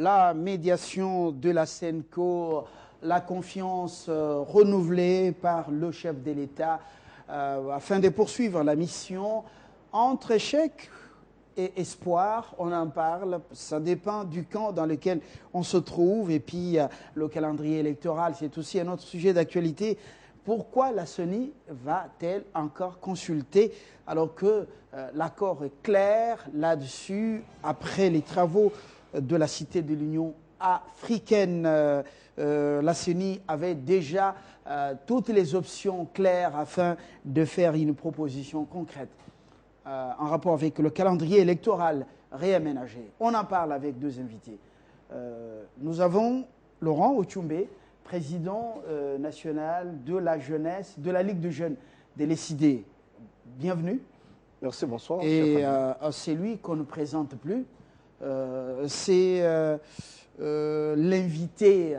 la médiation de la SENCO, la confiance renouvelée par le chef de l'État afin de poursuivre la mission entre échec et espoir, on en parle, ça dépend du camp dans lequel on se trouve. Et puis, le calendrier électoral, c'est aussi un autre sujet d'actualité. Pourquoi la CENI va-t-elle encore consulter alors que l'accord est clair là-dessus après les travaux de la Cité de l'Union africaine? La CENI avait déjà toutes les options claires afin de faire une proposition concrète en rapport avec le calendrier électoral réaménagé. On en parle avec deux invités. Nous avons Laurent Ochoumbe, président national de la jeunesse, de la Ligue de jeunes des Lécidés. Bienvenue. Merci, bonsoir. Et c'est lui qu'on ne présente plus. C'est l'invité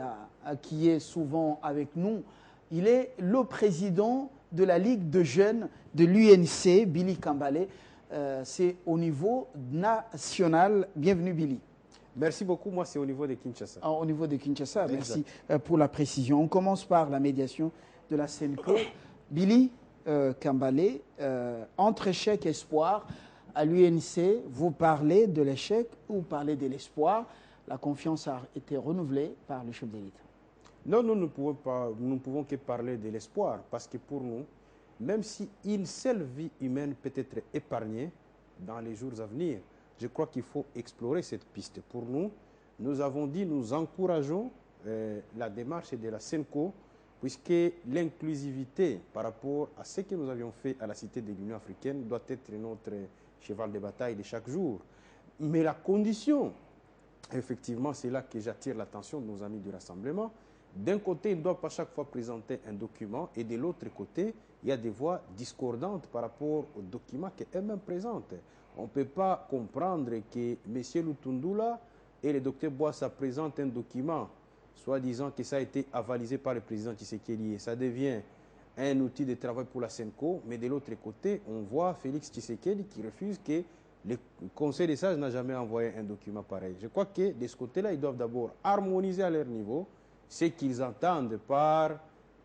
qui est souvent avec nous. Il est le président de la Ligue de jeunes de l'UNC, Billy Kambale. C'est au niveau national. Bienvenue, Billy. Merci beaucoup. Moi, c'est au niveau de Kinshasa. Au niveau de Kinshasa, merci pour la précision. On commence par la médiation de la SENCO. Billy Kambale, entre échec et espoir, à l'UNC, vous parlez de l'échec ou vous parlez de l'espoir? La confiance a été renouvelée par le chef de l'État. Non, nous ne pouvons que parler de l'espoir, parce que pour nous, même si une seule vie humaine peut être épargnée dans les jours à venir, je crois qu'il faut explorer cette piste. Pour nous, nous avons dit, nous encourageons la démarche de la SENCO, puisque l'inclusivité par rapport à ce que nous avions fait à la Cité de l'Union africaine doit être notre cheval de bataille de chaque jour. Mais la condition, effectivement, c'est là que j'attire l'attention de nos amis du Rassemblement. D'un côté, ils ne doivent pas chaque fois présenter un document, et de l'autre côté, il y a des voix discordantes par rapport au document qu'elles-mêmes présentent. On ne peut pas comprendre que M. Lutundula et le Dr Boissa présentent un document, soit disant que ça a été avalisé par le président Tshisekedi, et ça devient un outil de travail pour la SENCO, mais de l'autre côté, on voit Félix Tshisekedi qui refuse que le Conseil des sages n'a jamais envoyé un document pareil. Je crois que de ce côté-là, ils doivent d'abord harmoniser à leur niveau ce qu'ils entendent par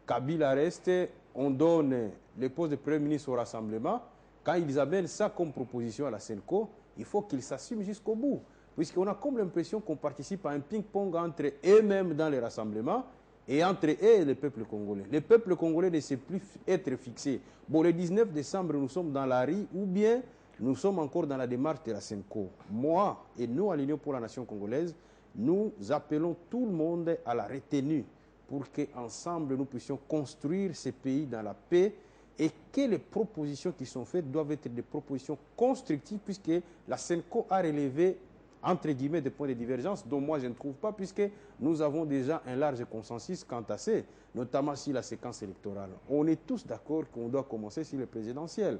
Kabila reste, on donne le poste de Premier ministre au Rassemblement. Quand ils amènent ça comme proposition à la SENCO, il faut qu'ils s'assument jusqu'au bout. Puisqu'on a comme l'impression qu'on participe à un ping-pong entre eux-mêmes dans les rassemblements et entre eux et le peuple congolais. Le peuple congolais ne sait plus être fixé. Bon, le 19 décembre, nous sommes dans la rue ou bien nous sommes encore dans la démarche de la SENCO. Moi et nous, à l'Union pour la nation congolaise, nous appelons tout le monde à la retenue pour qu'ensemble nous puissions construire ce pays dans la paix et que les propositions qui sont faites doivent être des propositions constructives puisque la SENCO a relevé, entre guillemets, des points de divergence dont moi je ne trouve pas puisque nous avons déjà un large consensus quant à ça, notamment sur la séquence électorale. On est tous d'accord qu'on doit commencer sur le présidentiel.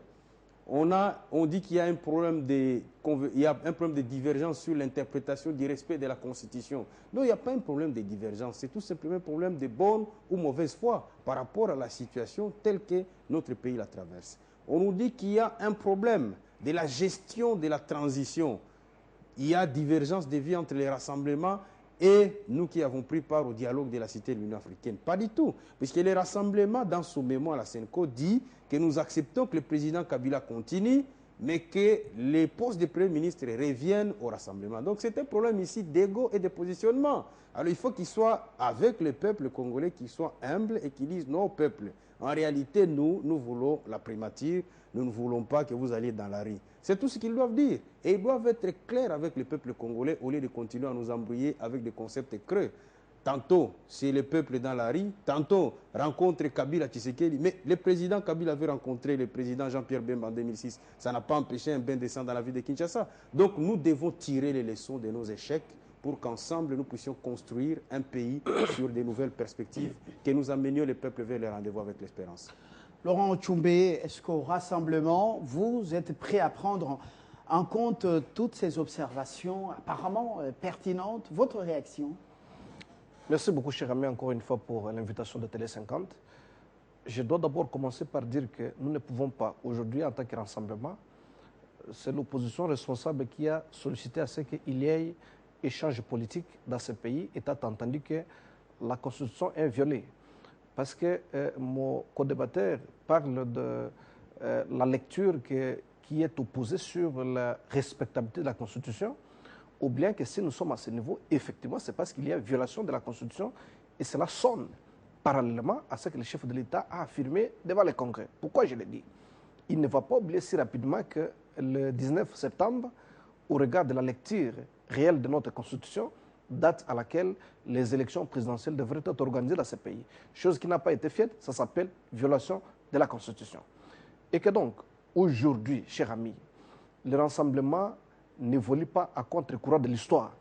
On dit qu'il y a un problème de divergence sur l'interprétation du respect de la Constitution. Non, il n'y a pas un problème de divergence. C'est tout simplement un problème de bonne ou mauvaise foi par rapport à la situation telle que notre pays la traverse. On nous dit qu'il y a un problème de la gestion de la transition. Il y a divergence de vie entre les rassemblements et nous qui avons pris part au dialogue de la Cité de l'Union africaine. Pas du tout. Puisque les rassemblements, dans son mémoire, la SENCO dit que nous acceptons que le président Kabila continue, mais que les postes de Premier ministre reviennent au Rassemblement. Donc c'est un problème ici d'ego et de positionnement. Alors il faut qu'il soit avec le peuple congolais, qu'il soit humble et qu'il dise non au peuple. En réalité, nous voulons la primature, nous ne voulons pas que vous alliez dans la rue. C'est tout ce qu'ils doivent dire. Et ils doivent être clairs avec le peuple congolais au lieu de continuer à nous embrouiller avec des concepts creux. Tantôt, c'est le peuple dans la rue, tantôt, rencontre Kabila Tshisekedi. Mais le président Kabila avait rencontré le président Jean-Pierre Bemba en 2006. Ça n'a pas empêché un bain de sang dans la ville de Kinshasa. Donc, nous devons tirer les leçons de nos échecs pour qu'ensemble, nous puissions construire un pays sur de nouvelles perspectives, que nous amenions le peuple vers le rendez-vous avec l'espérance. Laurent Ochoumbe, est-ce qu'au Rassemblement, vous êtes prêt à prendre en compte toutes ces observations apparemment pertinentes? Votre réaction? Merci beaucoup, cher ami, encore une fois pour l'invitation de Télé 50. Je dois d'abord commencer par dire que nous ne pouvons pas, aujourd'hui, en tant que Rassemblement, c'est l'opposition responsable qui a sollicité à ce qu'il y ait échange politique dans ce pays, étant entendu que la Constitution est violée. Parce que mon co-débatteur parle de la lecture qui est opposée sur la respectabilité de la Constitution, ou bien que si nous sommes à ce niveau, effectivement, c'est parce qu'il y a violation de la Constitution et cela sonne parallèlement à ce que le chef de l'État a affirmé devant le Congrès. Pourquoi je le dis? Il ne va pas oublier si rapidement que le 19 septembre, au regard de la lecture réelle de notre Constitution, date à laquelle les élections présidentielles devraient être organisées dans ce pays. Chose qui n'a pas été faite, ça s'appelle violation de la Constitution. Et que donc, aujourd'hui, chers amis, le rassemblement n'évolue pas à contre-courant de l'histoire.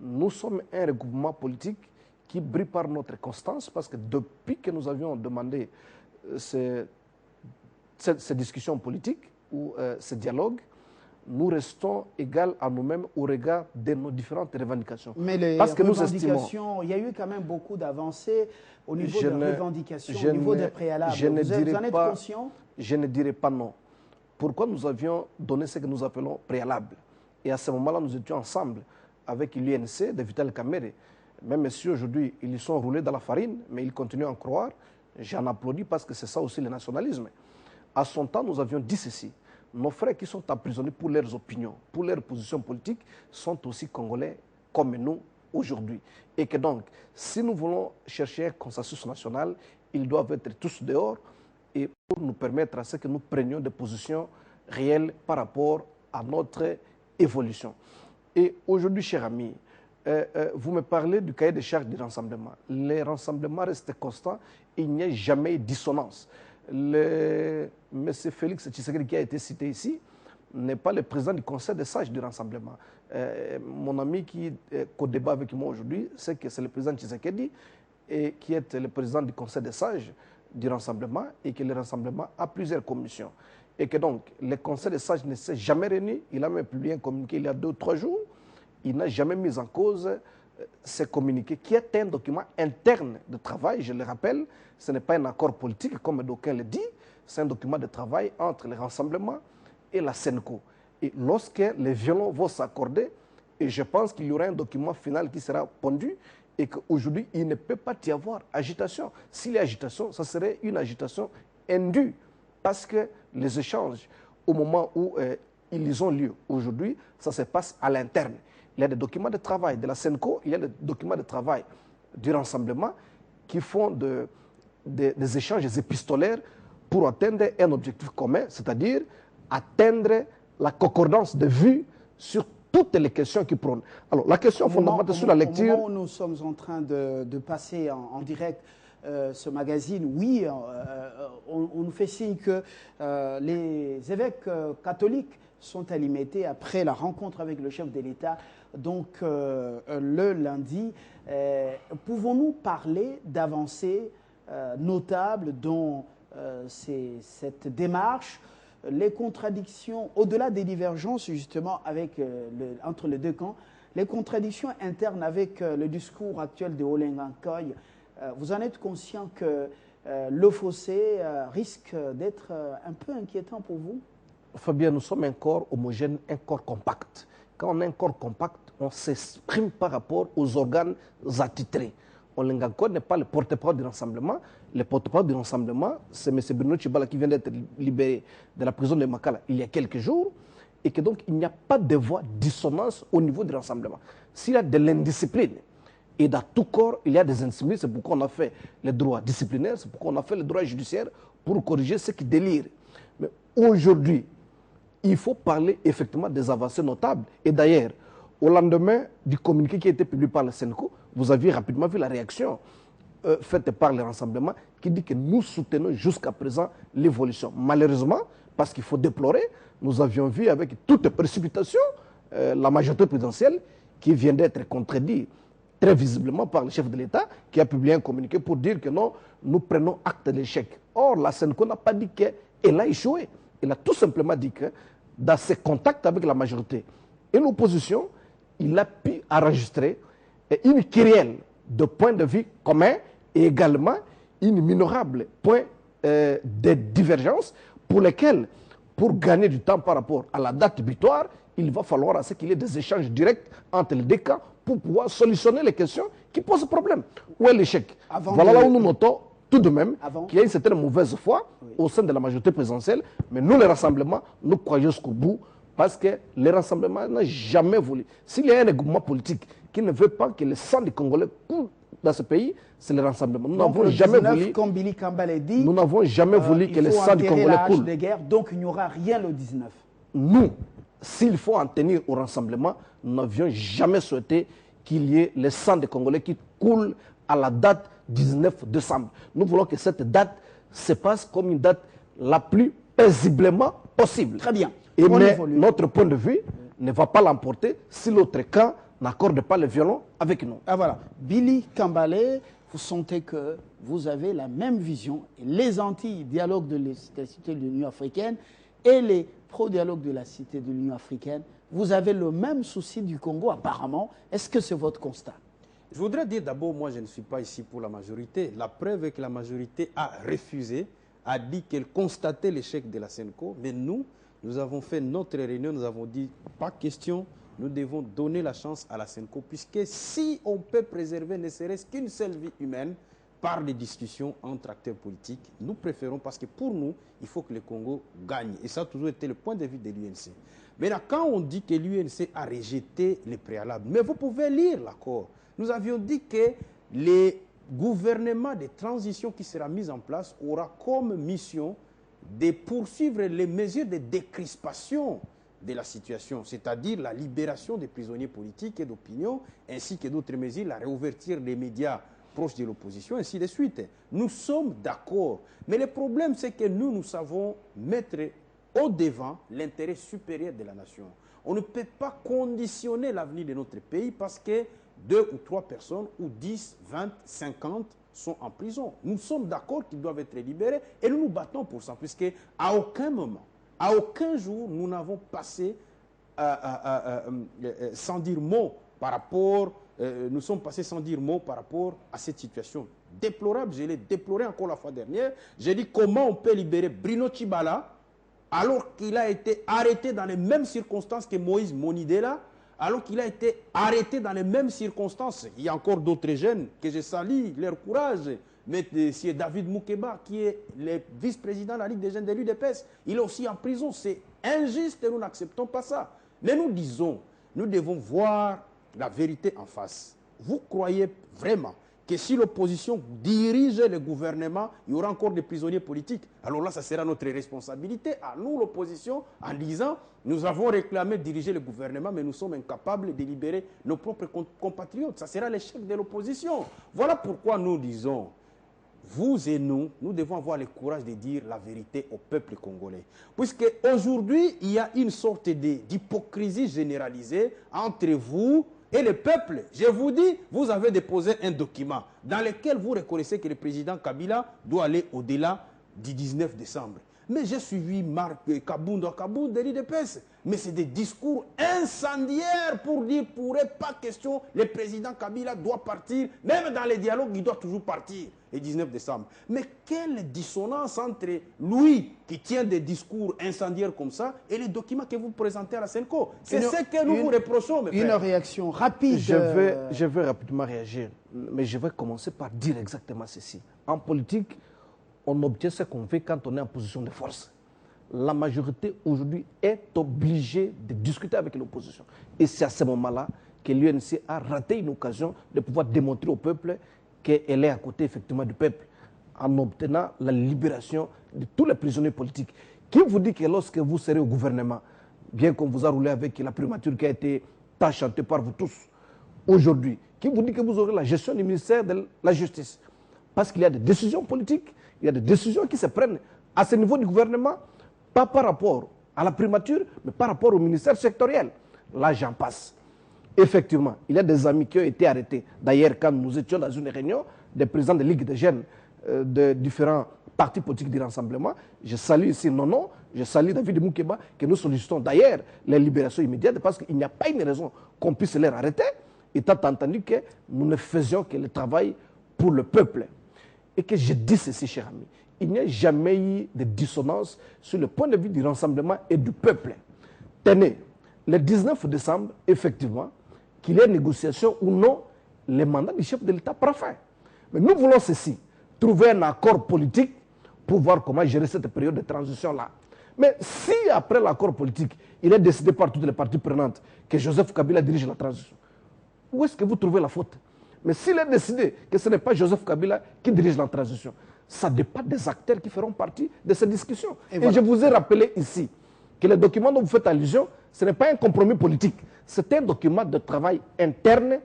Nous sommes un regroupement politique qui brille par notre constance, parce que depuis que nous avions demandé ces discussions politiques ou ces dialogues, nous restons égaux à nous-mêmes au regard de nos différentes revendications. Mais les parce que revendications, il y a eu quand même beaucoup d'avancées au niveau des revendications, au niveau des préalables. Vous en êtes conscient? Je ne dirais pas non. Pourquoi nous avions donné ce que nous appelons préalable? Et à ce moment-là, nous étions ensemble avec l'UNC de Vital Kamerhe. Même si aujourd'hui, ils y sont roulés dans la farine, mais ils continuent à en croire. J'en applaudis parce que c'est ça aussi le nationalisme. À son temps, nous avions dit ceci. Nos frères qui sont emprisonnés pour leurs opinions, pour leurs positions politiques, sont aussi congolais comme nous aujourd'hui. Et que donc, si nous voulons chercher un consensus national, ils doivent être tous dehors et pour nous permettre à ce que nous prenions des positions réelles par rapport à notre évolution. Et aujourd'hui, chers amis, vous me parlez du cahier des charges du rassemblement. Les rassemblements restent constants, il n'y a jamais dissonance. M. Félix Tshisekedi qui a été cité ici n'est pas le président du conseil des sages du rassemblement. Mon ami qui co-débat avec moi aujourd'hui, c'est que c'est le président Tshisekedi et qui est le président du conseil des sages du rassemblement et que le rassemblement a plusieurs commissions. Et que donc, le conseil des sages ne s'est jamais réuni. Il a même publié un communiqué il y a 2 ou 3 jours. Il n'a jamais mis en cause ce communiqué, qui est un document interne de travail, je le rappelle. Ce n'est pas un accord politique, comme d'aucuns le disent. C'est un document de travail entre le rassemblement et la SENCO. Et lorsque les violons vont s'accorder, et je pense qu'il y aura un document final qui sera pondu, et qu'aujourd'hui, il ne peut pas y avoir agitation. S'il y a agitation, ça serait une agitation indue, parce que les échanges, au moment où ils ont lieu aujourd'hui, ça se passe à l'interne. Il y a des documents de travail de la SENCO, il y a des documents de travail du rassemblement qui font des échanges épistolaires pour atteindre un objectif commun, c'est-à-dire atteindre la concordance de vues sur toutes les questions qui prônent. Alors, la question fondamentale sur la lecture... Au moment où nous sommes en train de passer en direct ce magazine, oui, on nous fait signe que les évêques catholiques sont alimentés après la rencontre avec le chef de l'État, donc le lundi. Pouvons-nous parler d'avancées notables dans cette démarche, les contradictions, au-delà des divergences justement entre les deux camps, les contradictions internes avec le discours actuel de Olenga Nkoy, vous en êtes conscient que le fossé risque d'être un peu inquiétant pour vous? Fabien, nous sommes un corps homogène, un corps compact. Quand on a un corps compact, on s'exprime par rapport aux organes attitrés. Olenga Nkoy n'est pas le porte-parole du rassemblement. Le porte-parole du rassemblement, c'est M. Bruno Tshibala qui vient d'être libéré de la prison de Makala il y a quelques jours, et que donc il n'y a pas de voix dissonance au niveau du rassemblement. S'il y a de l'indiscipline, et dans tout corps, il y a des indisciplines, c'est pourquoi on a fait les droits disciplinaires, c'est pourquoi on a fait les droits judiciaires pour corriger ceux qui délirent. Mais aujourd'hui, il faut parler effectivement des avancées notables. Et d'ailleurs, au lendemain du communiqué qui a été publié par le SENCO, vous aviez rapidement vu la réaction faite par le rassemblement qui dit que nous soutenons jusqu'à présent l'évolution. Malheureusement, parce qu'il faut déplorer, nous avions vu avec toute précipitation la majorité présidentielle qui vient d'être contredite très visiblement par le chef de l'État qui a publié un communiqué pour dire que non, nous prenons acte de l'échec. Or, la SENCO n'a pas dit qu'elle a échoué. Elle a tout simplement dit que dans ses contacts avec la majorité et l'opposition, il a pu enregistrer une querelle de points de vue communs et également une minorable point de divergence pour lesquels, pour gagner du temps par rapport à la date butoir, il va falloir à ce qu'il y ait des échanges directs entre les deux camps pour pouvoir solutionner les questions qui posent problème. Où est l'échec? Voilà là où nous notons tout de même qu'il y a une certaine mauvaise foi au sein de la majorité présidentielle, mais nous, les rassemblements, nous croyons jusqu'au bout, parce que le rassemblement n'a jamais voulu. S'il y a un gouvernement politique qui ne veut pas que le sang des Congolais coule dans ce pays, c'est le rassemblement. Nous n'avons jamais voulu, comme Billy Kambale dit, nous n'avons jamais voulu que le sang du Congolais coule. De guerre, donc il n'y aura rien le 19. Nous, s'il faut en tenir au rassemblement, nous n'avions jamais souhaité qu'il y ait le sang des Congolais qui coule à la date 19 décembre. Nous voulons que cette date se passe comme une date la plus paisiblement possible. Très bien. Et mais notre point de vue ne va pas l'emporter si l'autre camp n'accorde pas le violon avec nous. Ah voilà. Billy Kambale, vous sentez que vous avez la même vision. Et les anti-dialogues de la Cité de l'Union africaine et les pro-dialogues de la Cité de l'Union africaine, vous avez le même souci du Congo apparemment. Est-ce que c'est votre constat? Je voudrais dire d'abord, moi je ne suis pas ici pour la majorité. La preuve est que la majorité a refusé, a dit qu'elle constatait l'échec de la SENCO, mais nous avons fait notre réunion, nous avons dit, pas question, nous devons donner la chance à la SENCO, puisque si on peut préserver ne serait-ce qu'une seule vie humaine par des discussions entre acteurs politiques, nous préférons, parce que pour nous, il faut que le Congo gagne. Et ça a toujours été le point de vue de l'UNC. Maintenant, quand on dit que l'UNC a rejeté les préalables, mais vous pouvez lire l'accord. Nous avions dit que les gouvernements de transition qui sera mis en place aura comme mission de poursuivre les mesures de décrispation de la situation, c'est-à-dire la libération des prisonniers politiques et d'opinion, ainsi que d'autres mesures, la réouverture des médias proches de l'opposition, ainsi de suite. Nous sommes d'accord. Mais le problème, c'est que nous savons mettre au devant l'intérêt supérieur de la nation. On ne peut pas conditionner l'avenir de notre pays parce que 2 ou 3 personnes, ou 10, 20, 50 sont en prison. Nous sommes d'accord qu'ils doivent être libérés et nous nous battons pour ça, puisque à aucun moment, à aucun jour, nous n'avons passé sans dire mot par rapport, nous sommes passés sans dire mot par rapport à cette situation déplorable. Je l'ai déploré encore la fois dernière. J'ai dit comment on peut libérer Bruno Tshibala alors qu'il a été arrêté dans les mêmes circonstances que Moïse Monidela, alors qu'il a été arrêté dans les mêmes circonstances. Il y a encore d'autres jeunes que je salue, leur courage. Mais c'est David Moukeba, qui est le vice-président de la Ligue des jeunes de l'UDPS. Il est aussi en prison. C'est injuste et nous n'acceptons pas ça. Mais nous disons, nous devons voir la vérité en face. Vous croyez vraiment que si l'opposition dirige le gouvernement, il y aura encore des prisonniers politiques? Alors là, ça sera notre responsabilité, à nous, l'opposition, en disant, nous avons réclamé diriger le gouvernement, mais nous sommes incapables de libérer nos propres compatriotes. Ça sera l'échec de l'opposition. Voilà pourquoi nous disons, vous et nous, nous devons avoir le courage de dire la vérité au peuple congolais. Puisque aujourd'hui, il y a une sorte d'hypocrisie généralisée entre vous et le peuple. Je vous dis, vous avez déposé un document dans lequel vous reconnaissez que le président Kabila doit aller au-delà du 19 décembre. Mais j'ai suivi Marc Kabounda de l'IDPS. Mais c'est des discours incendiaires pour dire, pourrait pas question, le président Kabila doit partir. Même dans les dialogues, il doit toujours partir le 19 décembre. Mais quelle dissonance entre lui, qui tient des discours incendiaires comme ça, et les documents que vous présentez à la SENCO. C'est ce que nous vous reprochons, mes frères. Une réaction rapide. Je vais rapidement réagir, mais je vais commencer par dire exactement ceci. En politique, on obtient ce qu'on fait quand on est en position de force. La majorité aujourd'hui est obligée de discuter avec l'opposition. Et c'est à ce moment-là que l'UNC a raté une occasion de pouvoir démontrer au peuple qu'elle est à côté effectivement du peuple, en obtenant la libération de tous les prisonniers politiques. Qui vous dit que lorsque vous serez au gouvernement, bien qu'on vous a roulé avec la primature qui a été enchantée par vous tous, aujourd'hui, qui vous dit que vous aurez la gestion du ministère de la Justice? Parce qu'il y a des décisions politiques, il y a des décisions qui se prennent à ce niveau du gouvernement, pas par rapport à la primature, mais par rapport au ministère sectoriel. Là, j'en passe. Effectivement, il y a des amis qui ont été arrêtés. D'ailleurs, quand nous étions dans une réunion des présidents de Ligue des jeunes de différents partis politiques du rassemblement, je salue ici Nono, je salue David Moukeba, que nous sollicitons d'ailleurs les libérations immédiates parce qu'il n'y a pas une raison qu'on puisse les arrêter, étant entendu que nous ne faisions que le travail pour le peuple. Et que je dis ceci, cher ami, il n'y a jamais eu de dissonance sur le point de vue du rassemblement et du peuple. Tenez, le 19 décembre, effectivement, qu'il y ait négociation ou non, les mandats du chef de l'État parfait. Mais nous voulons ceci, trouver un accord politique pour voir comment gérer cette période de transition-là. Mais si après l'accord politique, il est décidé par toutes les parties prenantes que Joseph Kabila dirige la transition, où est-ce que vous trouvez la faute? Mais s'il est décidé que ce n'est pas Joseph Kabila qui dirige la transition, ça dépend des acteurs qui feront partie de ces discussions. Et voilà. Je vous ai rappelé ici que le document dont vous faites allusion, ce n'est pas un compromis politique. C'est un document de travail interne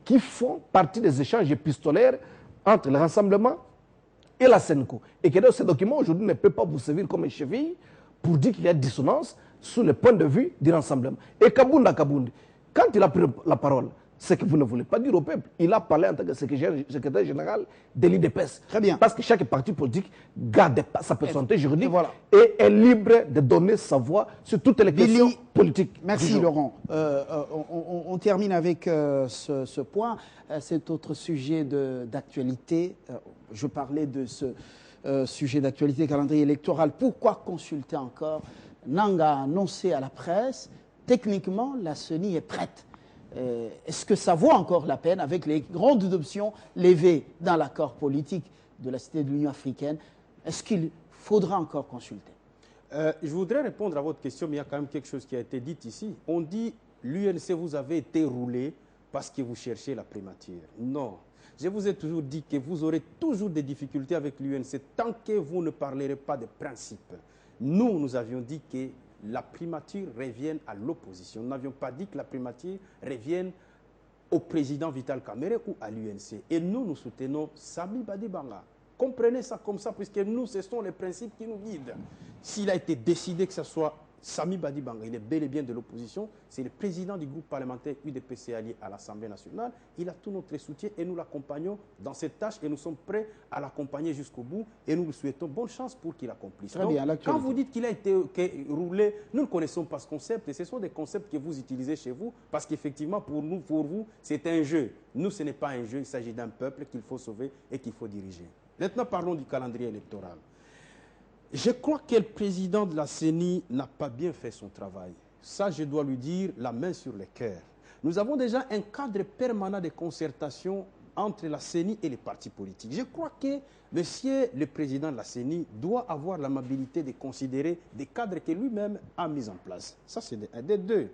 qui font partie des échanges épistolaires entre le rassemblement et la SENCO. Et que donc, ce document aujourd'hui ne peut pas vous servir comme une cheville pour dire qu'il y a dissonance sous le point de vue du rassemblement. Et Kabunda Kabundi, quand il a pris la parole, c'est que vous ne voulez pas dire au peuple. Il a parlé en tant que secrétaire général de l'IDPS. Très bien. Parce que chaque parti politique garde sa personnalité juridique et est libre de donner sa voix sur toutes les questions politiques. Merci Laurent. On termine avec ce point. Cet autre sujet d'actualité. Je parlais de ce sujet d'actualité, calendrier électoral. Pourquoi consulter encore? Nanga a annoncé à la presse, techniquement, la CENI est prête. Est-ce que ça vaut encore la peine, avec les grandes options levées dans l'accord politique de la Cité de l'Union africaine, est-ce qu'il faudra encore consulter? Je voudrais répondre à votre question, mais il y a quand même quelque chose qui a été dit ici. On dit, l'UNC, vous avez été roulé parce que vous cherchez la primature. Non. Je vous ai toujours dit que vous aurez toujours des difficultés avec l'UNC tant que vous ne parlerez pas de principes. Nous avions dit que la primature revienne à l'opposition. Nous n'avions pas dit que la primature revienne au président Vital Kamerhe ou à l'UNC. Et nous soutenons Sami Badibanga. Comprenez ça comme ça, puisque nous, ce sont les principes qui nous guident. S'il a été décidé que ce soit Sami Badibanga, il est bel et bien de l'opposition, c'est le président du groupe parlementaire UDPC allié à l'Assemblée nationale. Il a tout notre soutien et nous l'accompagnons dans cette tâche et nous sommes prêts à l'accompagner jusqu'au bout et nous lui souhaitons bonne chance pour qu'il accomplisse. Donc, quand vous dites qu'il a été roulé, nous ne connaissons pas ce concept et ce sont des concepts que vous utilisez chez vous parce qu'effectivement pour vous, c'est un jeu. Nous, ce n'est pas un jeu, il s'agit d'un peuple qu'il faut sauver et qu'il faut diriger. Maintenant, parlons du calendrier électoral. Je crois que le président de la CENI n'a pas bien fait son travail. Ça, je dois lui dire la main sur le cœur. Nous avons déjà un cadre permanent de concertation entre la CENI et les partis politiques. Je crois que monsieur le président de la CENI doit avoir l'amabilité de considérer des cadres que lui-même a mis en place. Ça, c'est un des deux.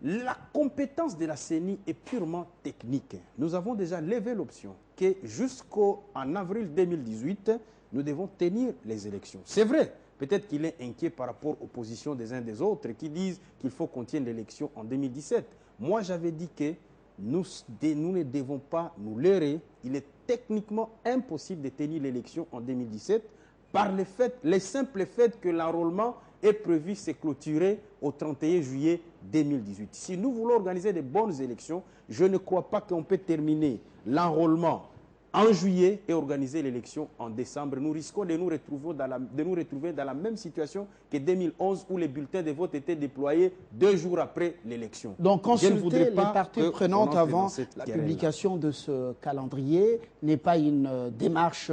La compétence de la CENI est purement technique. Nous avons déjà levé l'option que jusqu'en avril 2018, nous devons tenir les élections. C'est vrai, peut-être qu'il est inquiet par rapport aux positions des uns des autres qui disent qu'il faut qu'on tienne l'élection en 2017. Moi, j'avais dit que nous ne devons pas nous leurrer. Il est techniquement impossible de tenir l'élection en 2017 par le simple fait que l'enrôlement est prévu se clôturer au 31 juillet 2018. Si nous voulons organiser de bonnes élections, je ne crois pas qu'on peut terminer l'enrôlement en juillet et organiser l'élection en décembre. Nous risquons de nous retrouver dans la même situation que 2011 où les bulletins de vote étaient déployés 2 jours après l'élection. Donc consulter les parties prenantes avant la publication de ce calendrier n'est pas une démarche,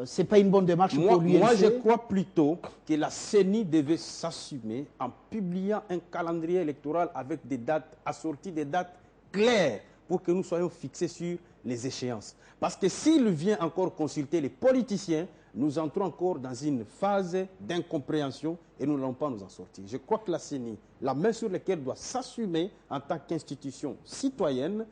c'est pas une bonne démarche pour l'UNC. Moi, je crois plutôt que la CENI devait s'assumer en publiant un calendrier électoral avec des dates assorties, des dates claires pour que nous soyons fixés sur les échéances. Parce que s'il vient encore consulter les politiciens, nous entrons encore dans une phase d'incompréhension et nous n'allons pas nous en sortir. Je crois que la CENI, la main sur laquelle doit s'assumer en tant qu'institution citoyenne,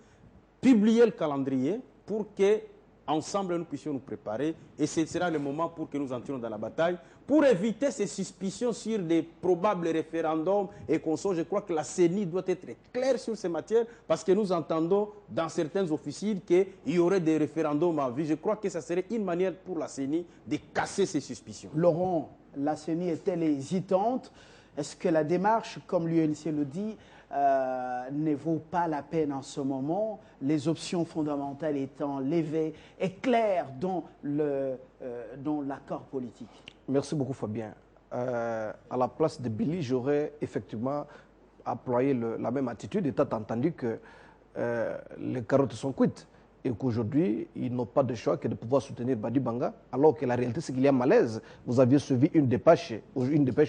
publier le calendrier pour que ensemble nous puissions nous préparer et ce sera le moment pour que nous entrions dans la bataille pour éviter ces suspicions sur des probables référendums et consorts. Je crois que la CENI doit être claire sur ces matières parce que nous entendons dans certaines officines qu'il y aurait des référendums en vue. Je crois que ça serait une manière pour la CENI de casser ces suspicions. Laurent, la CENI est-elle hésitante? Est-ce que la démarche, comme l'UNC le dit, ne vaut pas la peine en ce moment, les options fondamentales étant levées et claires dans l'accord politique? Merci beaucoup Fabien. À la place de Billy, j'aurais effectivement employé la même attitude, étant entendu que les carottes sont cuites et qu'aujourd'hui, ils n'ont pas de choix que de pouvoir soutenir Badibanga, alors que la réalité, c'est qu'il y a malaise. Vous aviez suivi une dépêche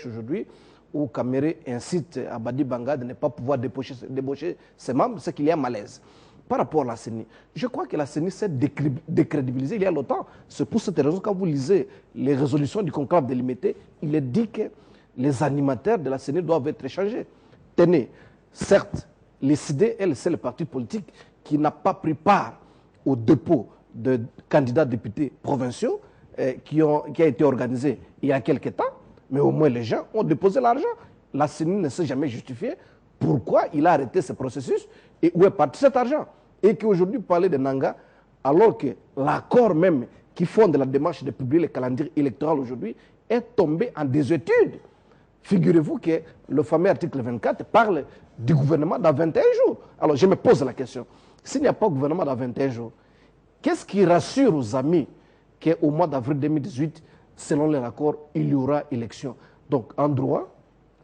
aujourd'hui où Kamere incite Abadi Banga de ne pas pouvoir débaucher ses membres, c'est qu'il y a malaise. Par rapport à la CENI, je crois que la CENI s'est décrédibilisée il y a longtemps. C'est pour cette raison, quand vous lisez les résolutions du conclave délimité, il est dit que les animateurs de la CENI doivent être échangés. Tenez, certes, les CID, c'est le parti politique qui n'a pas pris part au dépôt de candidats députés provinciaux qui a été organisé il y a quelques temps, mais au moins les gens ont déposé l'argent. La CENI ne s'est jamais justifiée. Pourquoi il a arrêté ce processus et où est parti cet argent? Et qu'aujourd'hui, parler de Nanga, alors que l'accord même qui fonde la démarche de publier le calendrier électoral aujourd'hui est tombé en désuétude. Figurez-vous que le fameux article 24 parle du gouvernement dans 21 jours. Alors je me pose la question, s'il n'y a pas de gouvernement dans 21 jours, qu'est-ce qui rassure aux amis qu'au mois d'avril 2018, selon les accords, il y aura élection? Donc en droit,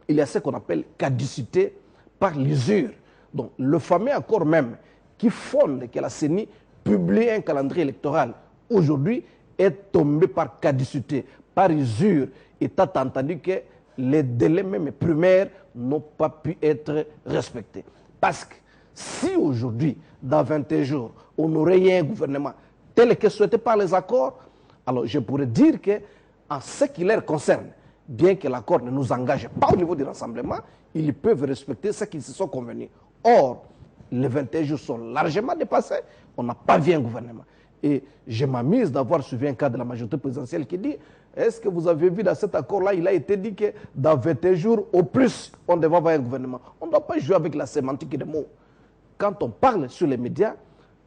il y a ce qu'on appelle caducité par l'usure. Donc le fameux accord même qui fonde que la CENI publie un calendrier électoral aujourd'hui est tombé par caducité, par usure, étant entendu que les délais même primaires n'ont pas pu être respectés. Parce que si aujourd'hui, dans 21 jours, on aurait eu un gouvernement tel que souhaité par les accords, alors je pourrais dire qu'en ce qui les concerne, bien que l'accord ne nous engage pas au niveau du rassemblement, ils peuvent respecter ce qu'ils se sont convenus. Or, les 21 jours sont largement dépassés, on n'a pas vu un gouvernement. Et je m'amuse d'avoir suivi un cas de la majorité présidentielle qui dit, est-ce que vous avez vu dans cet accord-là, il a été dit que dans 21 jours, au plus, on devait avoir un gouvernement. On ne doit pas jouer avec la sémantique des mots. Quand on parle sur les médias,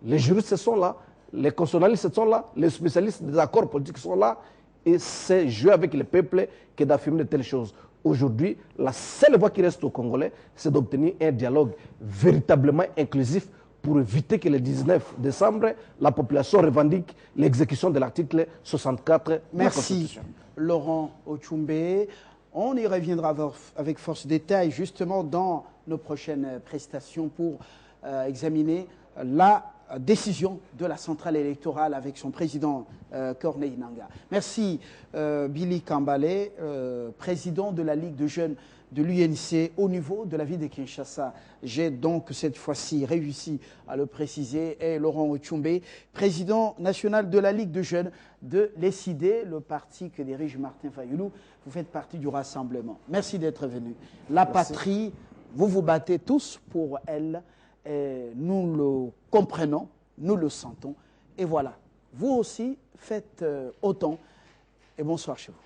les juristes sont là, les constitutionnalistes sont là, les spécialistes des accords politiques sont là, et c'est jouer avec le peuple que d'affirmer de telles choses. Aujourd'hui, la seule voie qui reste aux Congolais, c'est d'obtenir un dialogue véritablement inclusif pour éviter que le 19 décembre, la population revendique l'exécution de l'article 64 de la Constitution. Merci, Laurent Ochumbe. On y reviendra avec force détail justement dans nos prochaines prestations pour examiner la décision de la centrale électorale avec son président Corneille Nangaa. Merci Billy Kambale, président de la Ligue de jeunes de l'UNC au niveau de la ville de Kinshasa. J'ai donc cette fois-ci réussi à le préciser. Et Laurent Ochumbe, président national de la Ligue de jeunes de l'ESID, le parti que dirige Martin Fayoulou. Vous faites partie du rassemblement. Merci d'être venu. La patrie, vous vous battez tous pour elle. Et nous le comprenons, nous le sentons. Et voilà, vous aussi faites autant. Et bonsoir chez vous.